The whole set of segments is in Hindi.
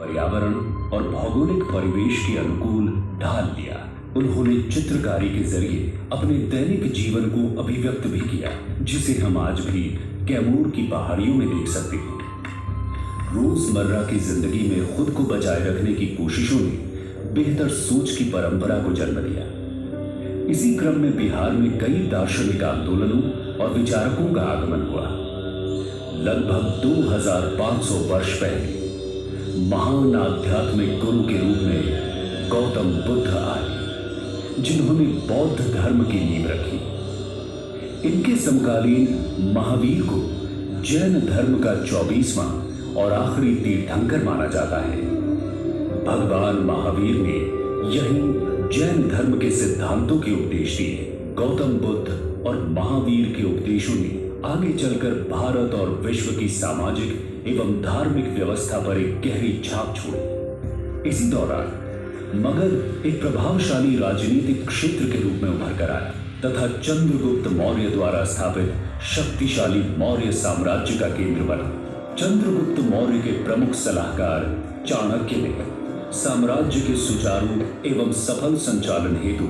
पर्यावरण और भौगोलिक परिवेश के अनुकूल ढाल लिया। उन्होंने चित्रकारी के जरिए अपने दैनिक जीवन को अभिव्यक्त भी किया, जिसे हम आज भी कैमूर की पहाड़ियों में देख सकते हैं। रोजमर्रा की जिंदगी में खुद को बचाए रखने की कोशिशों ने बेहतर सोच की परंपरा को जन्म दिया। इसी क्रम में बिहार में कई दार्शनिक आंदोलनों और विचारकों का आगमन हुआ। लगभग 2500 वर्ष पहले महान आध्यात्मिक गुरु के रूप में गौतम बुद्ध आए, जिन्होंने बौद्ध धर्म की नींव रखी। इनके समकालीन महावीर को जैन धर्म का 24वां और आखिरी तीर्थंकर माना जाता है। भगवान महावीर ने यही जैन धर्म के सिद्धांतों के उपदेश दिए। गौतम बुद्ध और महावीर के उपदेशों ने आगे चलकर भारत और विश्व की सामाजिक एवं धार्मिक व्यवस्था पर एक गहरी छाप छोड़ी। इसी दौरान मगध एक प्रभावशाली राजनीतिक क्षेत्र के रूप में उभर कर आया तथा चंद्रगुप्त मौर्य द्वारा स्थापित शक्तिशाली मौर्य साम्राज्य का केंद्र बना। चंद्रगुप्त मौर्य के प्रमुख सलाहकार चाणक्य ने साम्राज्य के सुचारू एवं सफल संचालन हेतु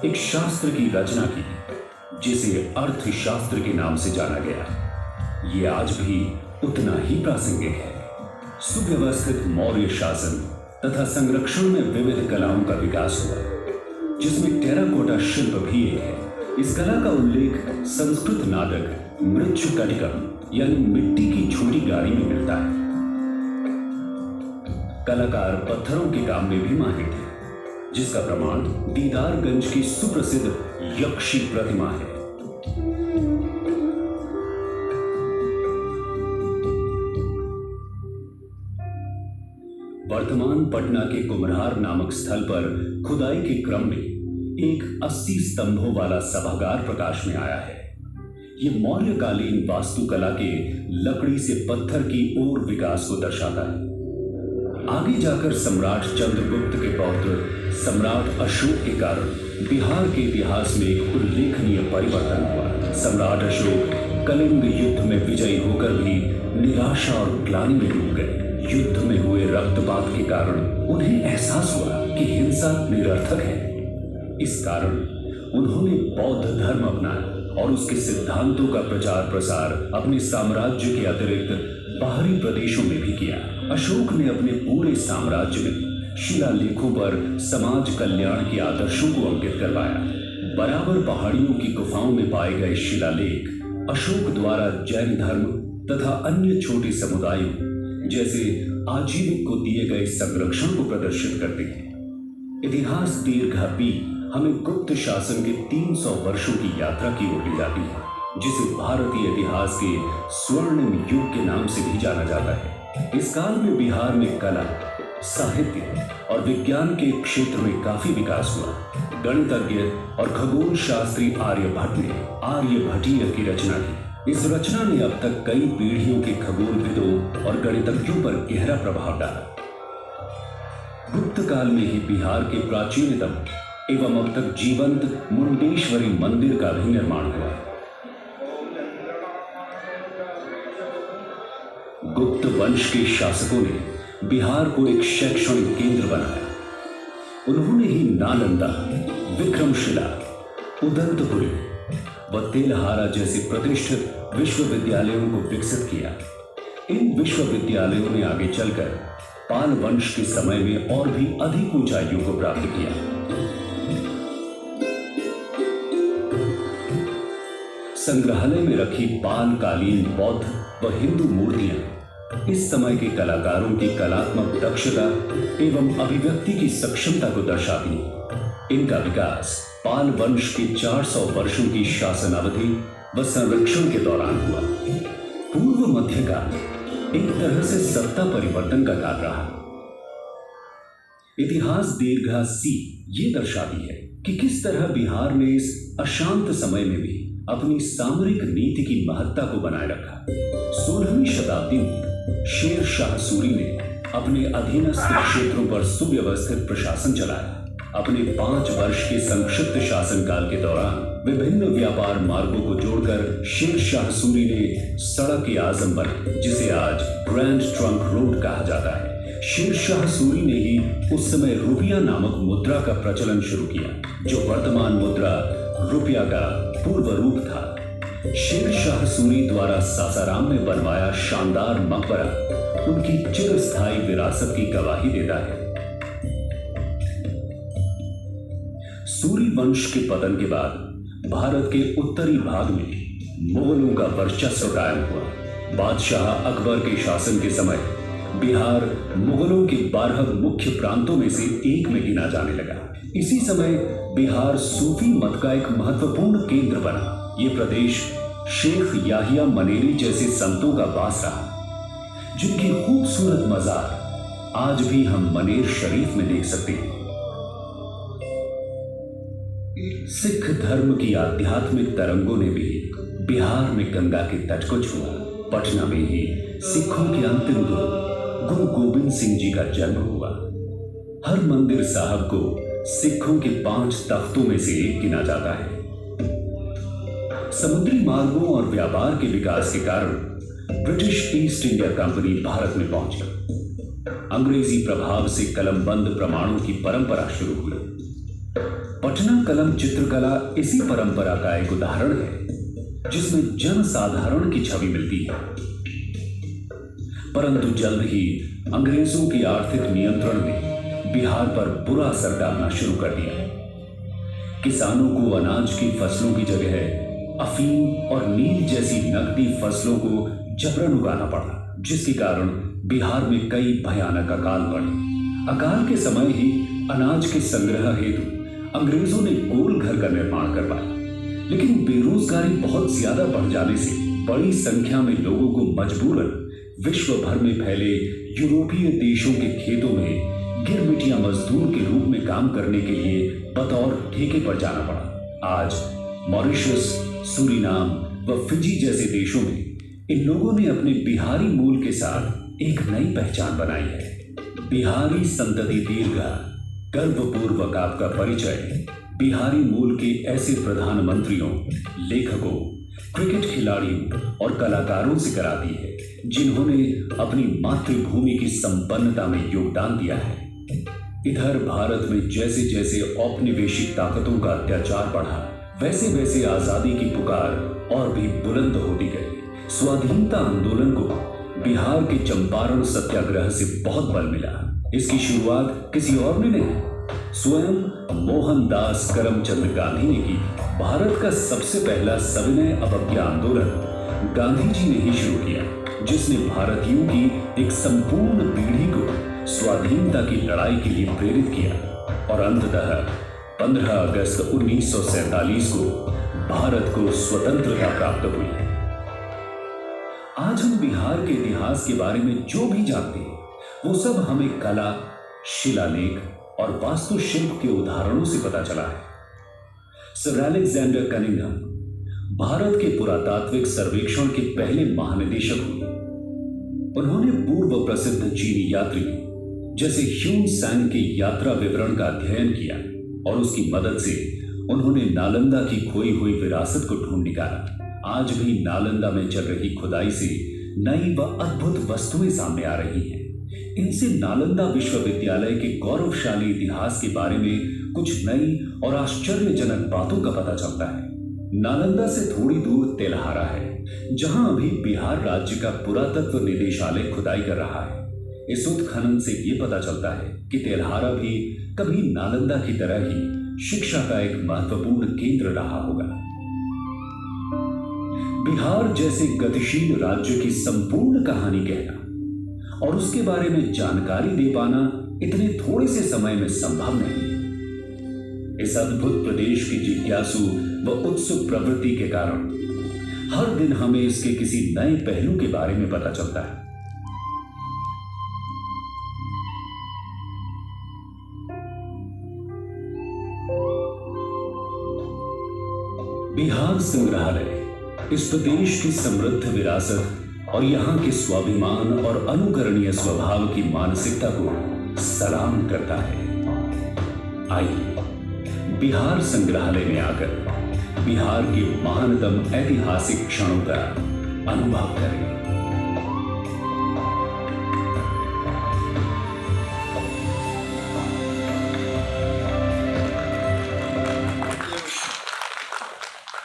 एक शास्त्र की रचना की, जिसे अर्थशास्त्र के नाम से जाना गया। ये आज भी उतना ही प्रासंगिक है। सुव्यवस्थित मौर्य शासन तथा संरक्षण में विविध कलाओं का विकास हुआ, जिसमें टेराकोटा शिल्प भी एक है। इस कला का उल्लेख संस्कृत नाटक मृच्छकटिकम यानी मिट्टी की छोटी गाड़ी में मिलता है। कलाकार पत्थरों के काम में भी माहिर थे, जिसका प्रमाण दीदारगंज की सुप्रसिद्ध यक्षी प्रतिमा है। वर्तमान पटना के कुम्हरार नामक स्थल पर खुदाई के क्रम में एक 80 स्तंभों वाला सभागार प्रकाश में आया है। यह मौर्यकालीन वास्तुकला के लकड़ी से पत्थर की ओर विकास को दर्शाता है। आगे जाकर सम्राट चंद्रगुप्त के पौत्र सम्राट अशोक के कारण बिहार के इतिहास में एक उल्लेखनीय परिवर्तन हुआ। सम्राट अशोक कलिंग युद्ध में विजयी होकर भी निराशा और ग्लानि में डूब गए। युद्ध में हुए रक्तपात के कारण उन्हें एहसास हुआ कि हिंसा निरर्थक है। इस कारण उन्होंने बौद्ध धर्म अपनाया और उसके सिद्धांतों का प्रचार प्रसार अपने साम्राज्य के अतिरिक्त बाहरी प्रदेशों में भी किया। अशोक ने अपने पूरे साम्राज्य में शिलालेखों पर समाज कल्याण के आदर्शों को अंकित करवाया। बराबर पहाड़ियों की गुफाओं में पाए गए शिलालेख अशोक द्वारा जैन धर्म तथा अन्य छोटे समुदायों जैसे आजीविक को दिए गए संरक्षण को प्रदर्शित करते हैं। इतिहास दीर्घा हमें गुप्त शासन के 300 वर्षों की यात्रा की ओर ले जाती है, जिसे भारतीय इतिहास के स्वर्णिम युग के नाम से भी जाना जाता है। इस काल में बिहार में कला, साहित्य और विज्ञान के क्षेत्र में काफी विकास हुआ। गणितज्ञ और खगोल शास्त्री आर्यभट्ट ने आर्यभट्टीय की रचना की। इस रचना ने अब तक कई पीढ़ियों के खगोलविदों और गणितज्ञों पर गहरा प्रभाव डाला। गुप्त काल में ही बिहार के प्राचीनतम एवं अब तक जीवंत मुंडेश्वरी मंदिर का भी निर्माण हुआ। गुप्त वंश के शासकों ने बिहार को एक शैक्षणिक केंद्र बनाया। उन्होंने ही नालंदा, विक्रमशिला, उदंतपुरी व तेलहारा जैसे प्रतिष्ठित विश्वविद्यालयों को विकसित किया। इन विश्वविद्यालयों ने आगे चलकर पाल वंश के समय में और भी अधिक ऊंचाइयों को प्राप्त किया। संग्रहालय में रखी पाल कालीन बौद्ध व हिंदू मूर्तियां इस समय के कलाकारों की कलात्मक दक्षता एवं अभिव्यक्ति की सक्षमता को दर्शाती हैं। इनका विकास पाल वंश के 400 वर्षों की शासन अवधि व संरक्षण के दौरान हुआ। पूर्व मध्यकाल एक तरह से सत्ता परिवर्तन का काल रहा। इतिहास दीर्घा सी ये दर्शाती है कि किस तरह बिहार ने इस अशांत समय में भी अपनी सामरिक नीति की महत्ता को बनाए रखा। 16वीं शताब्दी में शेर शाह सूरी ने अपने अधीनस्थ क्षेत्रों पर सुव्यवस्थित प्रशासन चलाया। अपने 5 वर्ष के संक्षिप्त शासनकाल के दौरान विभिन्न व्यापार मार्गों को जोड़कर शेर शाह सूरी ने सड़क आजम बनाई, जिसे आज ग्रैंड ट्रंक रोड कहा जाता है। शेरशाह सूरी ने ही उस समय रुपया नामक मुद्रा का प्रचलन शुरू किया, जो वर्तमान मुद्रा रुपया का पूर्व रूप था। शेरशाह सूरी द्वारा सासाराम में बनवाया शानदार मकबरा उनकी चिरस्थायी विरासत की गवाही देता है। सूरी वंश के पतन के बाद भारत के उत्तरी भाग में मुगलों का वर्चस्व कायम हुआ। बादशाह अकबर के शासन के समय बिहार मुगलों के 12 मुख्य प्रांतों में से एक में गिना जाने लगा। इसी समय बिहार सूफी मत का एक महत्वपूर्ण केंद्र बना। ये प्रदेश शेख याहिया मनेरी जैसे संतों का वास रहा, जिनकी खूबसूरत मजार आज भी हम मनेर शरीफ में देख सकते हैं। सिख धर्म की आध्यात्मिक तरंगों ने भी बिहार में गंगा के तट को छुआ। पटना में ही सिखों के अंतिम गुरु गोविंद सिंह जी का जन्म हुआ। हर मंदिर साहब को सिखों के 5 तख्तों में से एक गिना जाता है। समुद्री मार्गों और व्यापार के विकास के कारण British east India company Bharat में पहुंची। अंग्रेजी प्रभाव से कलमबंद प्रमाणों की परंपरा शुरू हुई। पटना कलम चित्रकला इसी परंपरा का एक उदाहरण है, जिसमें जनसाधारण की छवि मिलती है। परंतु जल्द ही अंग्रेजों के आर्थिक नियंत्रण ने बिहार पर बुरा असर डालना शुरू कर दिया। किसानों को अनाज की फसलों की जगह अफीम और नील जैसी नकदी फसलों को जबरन उगाना पड़ा, जिसके कारण बिहार में कई भयानक अकाल पड़े। अकाल के समय ही अनाज के संग्रह हेतु अंग्रेजों ने गोल घर का निर्माण करवाया, लेकिन बेरोजगारी बहुत ज्यादा बढ़ जाने से बड़ी संख्या में लोगों को मजबूरन विश्व भर में फैले यूरोपीय देशों के खेतों में गिरमिटिया मजदूर के रूप में काम करने के लिए बतौर ठेके पर जाना पड़ा। आज मॉरिशस, सूरीनाम व फिजी जैसे देशों में इन लोगों ने अपने बिहारी मूल के साथ एक नई पहचान बनाई है। बिहारी संतति दीर्घा। गर्वपूर्वक आपका परिचय बिहारी मूल के ऐसे प्रधानमंत्रियों, लेखकों, क्रिकेट खिलाड़ियों और कलाकारों से कराती है, जिन्होंने अपनी मातृभूमि की संपन्नता में योगदान दिया है। इधर भारत में जैसे जैसे औपनिवेशिक ताकतों का अत्याचार बढ़ा, वैसे वैसे आजादी की पुकार और भी बुलंद होती गई। स्वाधीनता आंदोलन को बिहार के चंपारण सत्याग्रह से बहुत बल मिला। इसकी शुरुआत किसी और ने नहीं, स्वयं मोहनदास करमचंद गांधी ने की। भारत का सबसे पहला सविनय अवज्ञा आंदोलन गांधी जी ने ही शुरू किया, जिसने भारतीयों की एक संपूर्ण पीढ़ी को स्वाधीनता की लड़ाई के लिए प्रेरित किया और अंततः 15 अगस्त 1947 को भारत को स्वतंत्रता प्राप्त हुई। आज हम बिहार के इतिहास के बारे में जो भी जानते हैं, वो सब हमें कला, शिलालेख और वास्तुशिल्प के उदाहरणों से पता चला है। सर अलेक्जेंडर कनिंघम भारत के पुरातात्विक सर्वेक्षण के पहले महानिदेशक हुए। उन्होंने पूर्व प्रसिद्ध चीनी यात्री जैसे ह्यून सांग के यात्रा विवरण का अध्ययन किया और उसकी मदद से उन्होंने नालंदा की खोई हुई विरासत को ढूंढ निकाला। आज भी नालंदा में चल रही खुदाई से नई व अद्भुत वस्तुएं सामने आ रही हैं। इनसे नालंदा विश्वविद्यालय के गौरवशाली इतिहास के बारे में कुछ नई और आश्चर्यजनक बातों का पता चलता है। नालंदा से थोड़ी दूर तेल्हारा है, जहां अभी बिहार राज्य का पुरातत्व निदेशालय खुदाई कर रहा है। इस उत्खनन से यह पता चलता है कि तेल्हारा भी कभी नालंदा की तरह ही शिक्षा का एक महत्वपूर्ण केंद्र रहा होगा। बिहार जैसे गतिशील राज्य की संपूर्ण कहानी कहना और उसके बारे में जानकारी दे पाना इतने थोड़े से समय में संभव नहीं है। इस अद्भुत प्रदेश की जिज्ञासु व उत्सुक प्रवृत्ति के कारण हर दिन हमें इसके किसी नए पहलू के बारे में पता चलता है। बिहार संग्रहालय इस प्रदेश की समृद्ध विरासत और यहाँ के स्वाभिमान और अनुकरणीय स्वभाव की मानसिकता को सलाम करता है। आइए बिहार संग्रहालय में आकर बिहार के महानतम ऐतिहासिक क्षणों का अनुभव करें।